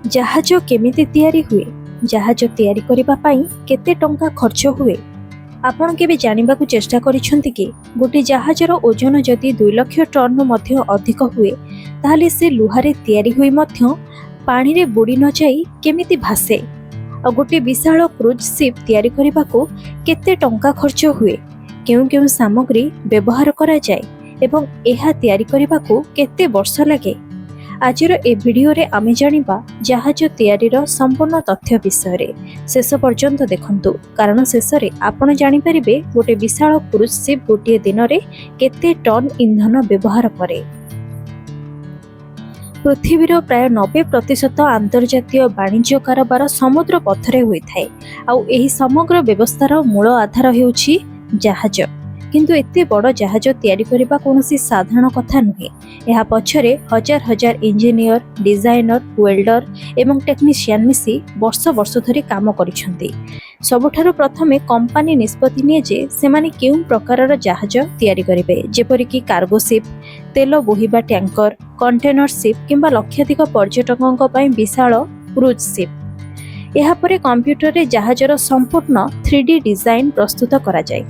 जहाज केमिति तैयारी हुए, जहाज तैयारी करिबा पई केते टंका खर्च हुए। आपण केबे जानिबाकू चेष्टा करिसंती कि गोटे जहाजर ओजन जदि 2 लाख टन मध्य अधिक हुए ताहले से लुहारे तैयारी हुई मध्य पानी रे बुड़ी न जाई केमिति भासे। आ गोटे विशाल क्रूज शिप तैयारी करिबाकू केते टंका खर्च हुए, केउ केउ सामग्री व्यवहार करा जाए एवं एहा तैयारी करिबाकू केते वर्ष लागे। आजिर ए भिडियो रे आमे जानिबा जहाज तैयारीर संपूर्ण तथ्य विषय रे। शेष पर्यंत देखंतु, कारण शेष रे आपण जानि परिबे गोटे विशाल क्रूज शिप गोटे दिन रे केते टन इंधन व्यवहार करे। पृथ्वीर प्राय 90% अंतर्जातीय वाणिज्य कारोबार समुद्र पथरे होइथाय। आउ एही समग्र व्यवस्थार मूल आधार हेउछि जहाज। किंतु एते बड़ जहाज तैयारी करिबा कोनोसी साधारण कथा नुहे। एहा पछरे हजार हजार इंजीनियर, डिजाइनर, वेल्डर एवं टेक्नीशियन मिसी वर्ष वर्ष धरि काम करिसंती। सबुठारु प्रथमे कंपनी निष्पत्ति निये जे सेमाने केउ प्रकारर जहाज तैयारी करिवे, जेपरि कि कार्गो शिप, तेल बोहिबा टैंकर, कंटेनर शिप किंबा लक्षाधिक पर्यटकଙ୍କ ପାଇଁ विशाल क्रूज शिप। एहापरे कंप्यूटर रे जहाजर संपूर्ण 3D डिजाइन प्रस्तुत करा जाय।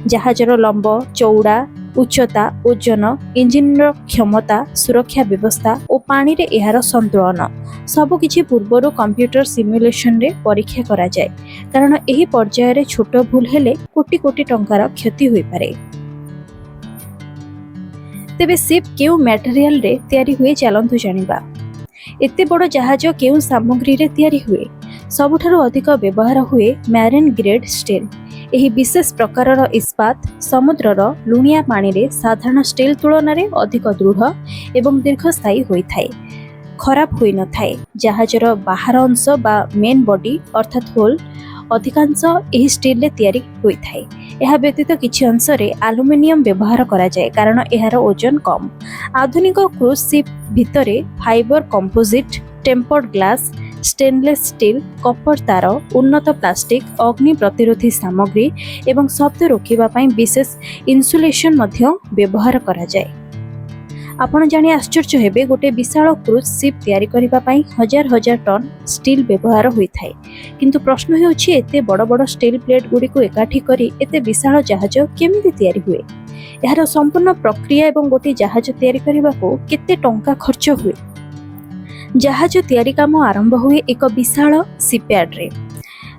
जहाजर लंब, चौड़ा, उच्चता, ओजन, इंजिन क्षमता, सुरक्षा व्यवस्था और पानी रे एहार संतुलन सबु किछि पूर्वरु कंप्यूटर सिमुलेशन रे परीक्षा करा जाय, कारण एही पर्याय रे छोट भूल हेले कोटी कोटी टंकार क्षति होई पारे। तेबे शिप केउ मटेरियल रे तैयारी हुए चलंतु जानिबा। एते बड़ जहाज केउ सामग्री रे तैयारी हुए। सबुठारु अधिक व्यवहार हुए मैरिन ग्रेड स्टील। एही विशेष प्रकारर इस्पात समुद्रर लुणिया पानी रे साधारण स्टील तुलन रे अधिक दृढ़ एवं दीर्घस्थायी होइथाय, खराब होई न थाए। जहाजर बाहर अंश बा मेन बॉडी अर्थात होल अधिकांश एही स्टील रे तैयारी होइथाय। एहा व्यतीत किछि अंश रे एल्युमिनियम व्यवहार करा जाय, कारण एहार ओजन कम। आधुनिक क्रूज शिप भितरे fibre composite, tempered glass, stainless steel, copper तार, उन्नत प्लास्टिक, अग्नि प्रतिरोधी सामग्री एवं शब्द रोकिबा पई विशेष इन्सुलेशन मध्य व्यवहार करा जाय। आपण जानि आश्चर्य हेबे, गोटे विशाल क्रूज शिप तैयारी करिबा पई हजार हजार टन स्टील व्यवहार होइथाय। किंतु प्रश्न हेउछि एते बड़ बड़ स्टील प्लेट गुडी को एकाठी करी एते विशाल जहाज केमिति तैयारी हुए। एहार संपूर्ण प्रक्रिया एवं गोटे जहाज तैयारी करिबा को केते टंका खर्च हुए। जहाज तैयारी काम आरंभ हुए एक विशाल शिपयार्ड रे।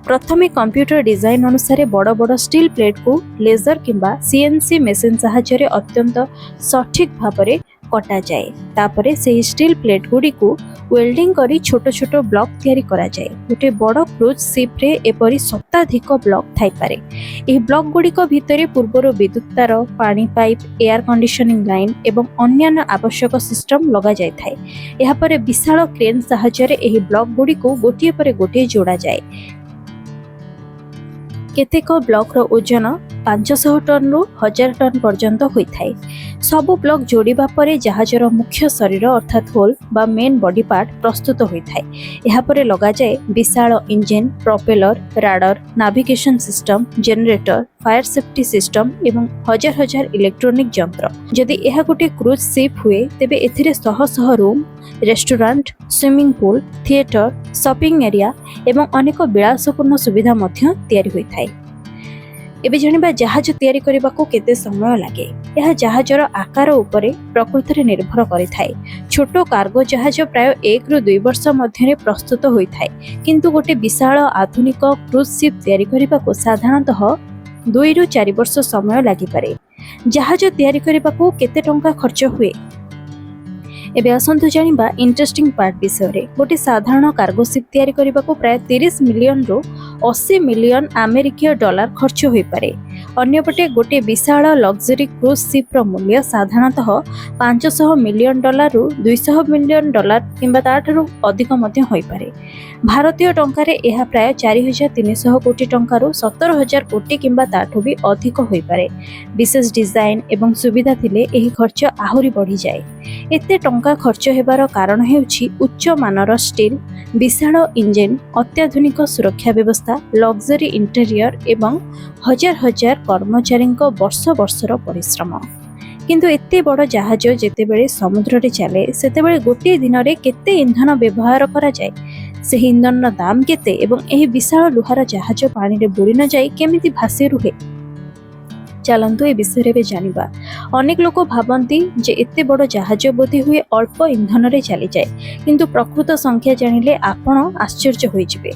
प्रथमे कंप्यूटर डिजाइन अनुसार बड़ बड़ स्टील प्लेट को लेजर किंबा सीएनसी मेसिन सहायतारे अत्यंत सठिक भाबरे कटा जाए। तापरे से स्टील प्लेट गुडी को वेल्डिंग करी छोट छोट ब्लॉक तैयारी करा जाए। गोटे बड़ क्रूज शिप रे एपरी शताधिक ब्लॉक थाई पारे। एही ब्लॉक गुडी को भितरे पूर्वर विद्युत तार, पानी पाइप, एयर कंडीशनिंग लाइन एवं अन्य आवश्यक सिस्टम लगा जाय थाए। एहा परे विशाल क्रेन सहायतारे एही ब्लॉक गुडी को गोटिए परे गोटिए जोड़ा जाए। केतेक ब्लॉक रो ओजन 500 टन रु 1000 टन पर्यंत होइथाय। सबु ब्लॉक जोड़िबा परे जहाजर मुख्य शरीर अर्थात होल बा मेन बॉडी पार्ट प्रस्तुत होइथाय। एहा परे लगा जाए विशाल engine, propeller, radar, navigation system, generator, fire safety system एवं हजार हजार इलेक्ट्रॉनिक यंत्र। जदि एहा गोटे क्रूज शिप हुए तेबे एथिरे शह शह room, restaurant, swimming pool, theatre, shopping area एवं अनेक विलासपूर्ण सुविधा मध्य तैयारी होइथाय। एबे जानिबा जहाज तैयारी करबा को केते समय लागे। यह जहाजर आकार उपरे प्रकृति निर्भर करिथाय। छोटो कार्गो जहाज प्राय 1 रु 2 वर्ष मध्य प्रस्तुत होइथाय, किंतु गोटे विशाल आधुनिक क्रूज शिप तैयारी करबा को साधारणतः 2 रु 4 वर्ष समय लागि पारे। जहाज तैयारी करबा को केते टंका खर्च हुए। एबे असंतु जानिबा इंटरेस्टिंग पार्ट विषय रे। गोटे साधारण कार्गो शिप तैयारी करबा को प्राय 30 मिलियन रु 80 मिलियन अमेरिकीय डॉलर खर्च होई पारे। अन्यपटे गोटे विशाल लग्जरी क्रूज शिप रो मूल्य साधारणतः 500 मिलियन डॉलर रु 200 मिलियन डॉलर किंबा ताठारु अधिक मध्य होई पारे। भारतीय टंका रे एहा प्राय 4300 कोटी टंका रु 17000 कोटी किंबा ताठु भी अधिक होई पारे। विशेष डिजाइन एवं सुविधा थिले एही खर्च आहुरी बढ़ी जाए। एते टंका खर्च हेबार कारण हेउछि उच्च मानर स्टील, विशाल इंजिन, अत्याधुनिक सुरक्षा व्यवस्था, लग्जरी इंटेरियर एवं हजार हजार कर्मचारी वर्ष वर्षर परिश्रम। किंतु एते बड़ जहाज जेतेबेले समुद्र रे चले सेतेबेले गोटे दिन रे केते इंधन व्यवहार करा जाए ସେହି ଇନ୍ଧନର ଦାମ କେତେ ଏବଂ ଏହି ବିଶାଳ ଲୁହାର ଜାହାଜ ପାଣିରେ ବୁଡ଼ି ନ ଯାଇ କେମିତି ଭାସି ରୁହେ? ଚାଲନ୍ତୁ ଏ ବିଷୟରେ ଏବେ ଜାଣିବା। ଅନେକ ଲୋକ ଭାବନ୍ତି ଯେ ଏତେ ବଡ଼ ଜାହାଜ ବୋଧେ ହୁଏ ଅଳ୍ପ ଇନ୍ଧନରେ ଚାଲିଯାଏ, କିନ୍ତୁ ପ୍ରକୃତ ସଂଖ୍ୟା ଜାଣିଲେ ଆପଣ ଆଶ୍ଚର୍ଯ୍ୟ ହୋଇଯିବେ।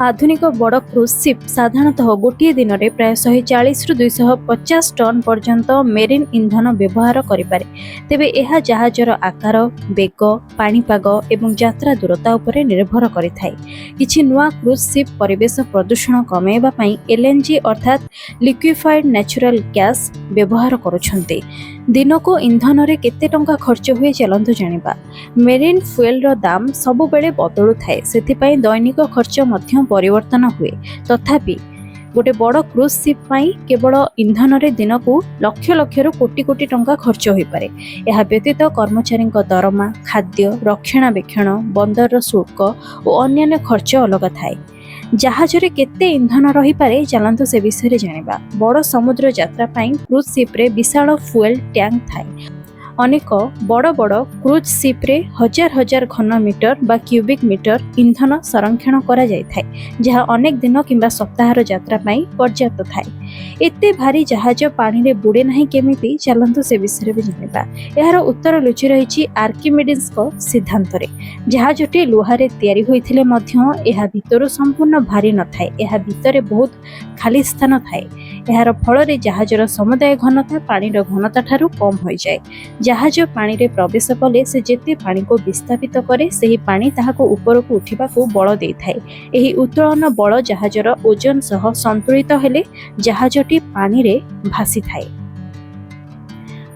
ଆଧୁନିକ ବଡ଼ କ୍ରୁଜ୍ ସିପ୍ ସାଧାରଣତଃ ଗୋଟିଏ ଦିନରେ ପ୍ରାୟ 140ରୁ 250 ଟନ୍ ପର୍ଯ୍ୟନ୍ତ ମେରିନ୍ ଇନ୍ଧନ ବ୍ୟବହାର କରିପାରେ। ତେବେ ଏହା ଜାହାଜର ଆକାର, ବେଗ, ପାଣିପାଗ ଏବଂ ଯାତ୍ରା ଦୂରତା ଉପରେ ନିର୍ଭର କରିଥାଏ। କିଛି ନୂଆ କ୍ରୁଜ୍ ସିପ୍ ପରିବେଶ ପ୍ରଦୂଷଣ କମାଇବା ପାଇଁ LNG ଅର୍ଥାତ୍ ଲିକ୍ୱିଫାଏଡ୍ ନ୍ୟାଚୁରାଲ ଗ୍ୟାସ୍ ବ୍ୟବହାର କରୁଛନ୍ତି। ଦିନକୁ ଇନ୍ଧନରେ କେତେ ଟଙ୍କା ଖର୍ଚ୍ଚ ହୁଏ ଚାଲନ୍ତୁ ଜାଣିବା। ମେରିନ୍ ଫୁଏଲର ଦାମ ସବୁବେଳେ ବଦଳୁଥାଏ, ସେଥିପାଇଁ ଦୈନିକ ଖର୍ଚ୍ଚ ମଧ୍ୟ ପରିବର୍ତ୍ତନ ହୁଏ। ତଥାପି ଗୋଟେ ବଡ଼ କ୍ରୁଜ୍ ସିପ୍ ପାଇଁ କେବଳ ଇନ୍ଧନରେ ଦିନକୁ ଲକ୍ଷ ଲକ୍ଷରୁ କୋଟି କୋଟି ଟଙ୍କା ଖର୍ଚ୍ଚ ହୋଇପାରେ। ଏହା ବ୍ୟତୀତ କର୍ମଚାରୀଙ୍କ ଦରମା, ଖାଦ୍ୟ, ରକ୍ଷଣାବେକ୍ଷଣ, ବନ୍ଦରର ଶୁଳ୍କ ଓ ଅନ୍ୟାନ୍ୟ ଖର୍ଚ୍ଚ ଅଲଗା ଥାଏ। ଜାହାଜରେ କେତେ ଇନ୍ଧନ ରହିପାରେ ଚାଲନ୍ତୁ ସେ ବିଷୟରେ ଜାଣିବା। ବଡ଼ ସମୁଦ୍ର ଯାତ୍ରା ପାଇଁ କ୍ରୁଜ୍ ସିପ୍ରେ ବିଶାଳ ଫୁଏଲ ଟ୍ୟାଙ୍କ ଥାଏ। ଅନେକ ବଡ଼ ବଡ଼ କ୍ରୁଜ୍ ସିପ୍ରେ ହଜାର ହଜାର ଘନ ମିଟର ବା କ୍ୟୁବିକ୍ ମିଟର ଇନ୍ଧନ ସଂରକ୍ଷଣ କରାଯାଇଥାଏ, ଯାହା ଅନେକ ଦିନ କିମ୍ବା ସପ୍ତାହର ଯାତ୍ରା ପାଇଁ ପର୍ଯ୍ୟାପ୍ତ ଥାଏ। ଏତେ ଭାରୀ ଜାହାଜ ପାଣିରେ ବୁଡ଼େ ନାହିଁ କେମିତି ଚାଲନ୍ତୁ ସେ ବିଷୟରେ ବି ଜାଣିବା। ଏହାର ଉତ୍ତର ଲୁଚି ରହିଛି ଆର୍କିମିଡିସ୍ଙ୍କ ସିଦ୍ଧାନ୍ତରେ। ଜାହାଜଟି ଲୁହାରେ ତିଆରି ହୋଇଥିଲେ ମଧ୍ୟ ଏହା ଭିତରୁ ସମ୍ପୂର୍ଣ୍ଣ ଭାରୀ ନଥାଏ। ଏହା ଭିତରେ ବହୁତ ଖାଲି ସ୍ଥାନ ଥାଏ। ଏହାର ଫଳରେ ଜାହାଜର ସମୁଦାୟ ଘନତା ପାଣିର ଘନତା ଠାରୁ କମ୍ ହୋଇଯାଏ। ଜାହାଜ ପାଣିରେ ପ୍ରବେଶ କଲେ ସେ ଯେତେ ପାଣିକୁ ବିସ୍ଥାପିତ କରେ, ସେହି ପାଣି ତାହାକୁ ଉପରକୁ ଉଠିବାକୁ ବଳ ଦେଇଥାଏ। ଏହି ଉତ୍ତୋଳନ ବଳ ଜାହାଜର ଓଜନ ସହ ସନ୍ତୁଳିତ ହେଲେ ଜାହାଜଟି ପାଣିରେ ଭାସିଥାଏ।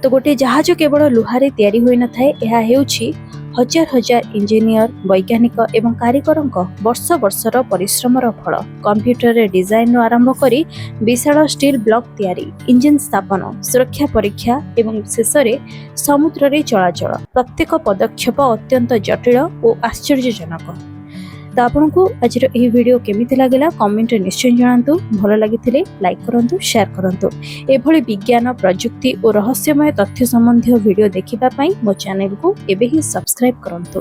ତ ଗୋଟିଏ ଜାହାଜ କେବଳ ଲୁହାରେ ତିଆରି ହୋଇନଥାଏ, ଏହା ହେଉଛି ହଜାର ହଜାର ଇଞ୍ଜିନିୟର, ବୈଜ୍ଞାନିକ ଏବଂ କାରିଗରଙ୍କ ବର୍ଷ ବର୍ଷର ପରିଶ୍ରମର ଫଳ। କମ୍ପ୍ୟୁଟରରେ ଡିଜାଇନରୁ ଆରମ୍ଭ କରି ବିଶାଳ ଷ୍ଟିଲ୍ ବ୍ଲକ୍ ତିଆରି, ଇଞ୍ଜିନ ସ୍ଥାପନ, ସୁରକ୍ଷା ପରୀକ୍ଷା ଏବଂ ଶେଷରେ ସମୁଦ୍ରରେ ଚଳାଚଳ, ପ୍ରତ୍ୟେକ ପଦକ୍ଷେପ ଅତ୍ୟନ୍ତ ଜଟିଳ ଓ ଆଶ୍ଚର୍ଯ୍ୟଜନକ। ତ ଆପଣଙ୍କୁ ଆଜିର ଏହି ଭିଡ଼ିଓ କେମିତି ଲାଗିଲା କମେଣ୍ଟରେ ନିଶ୍ଚୟ ଜଣାନ୍ତୁ। ଭଲ ଲାଗିଥିଲେ ଲାଇକ୍ କରନ୍ତୁ, ସେୟାର କରନ୍ତୁ। ଏଭଳି ବିଜ୍ଞାନ, ପ୍ରଯୁକ୍ତି ଓ ରହସ୍ୟମୟ ତଥ୍ୟ ସମ୍ବନ୍ଧୀୟ ଭିଡ଼ିଓ ଦେଖିବା ପାଇଁ ମୋ ଚ୍ୟାନେଲକୁ ଏବେ ହିଁ ସବସ୍କ୍ରାଇବ୍ କରନ୍ତୁ।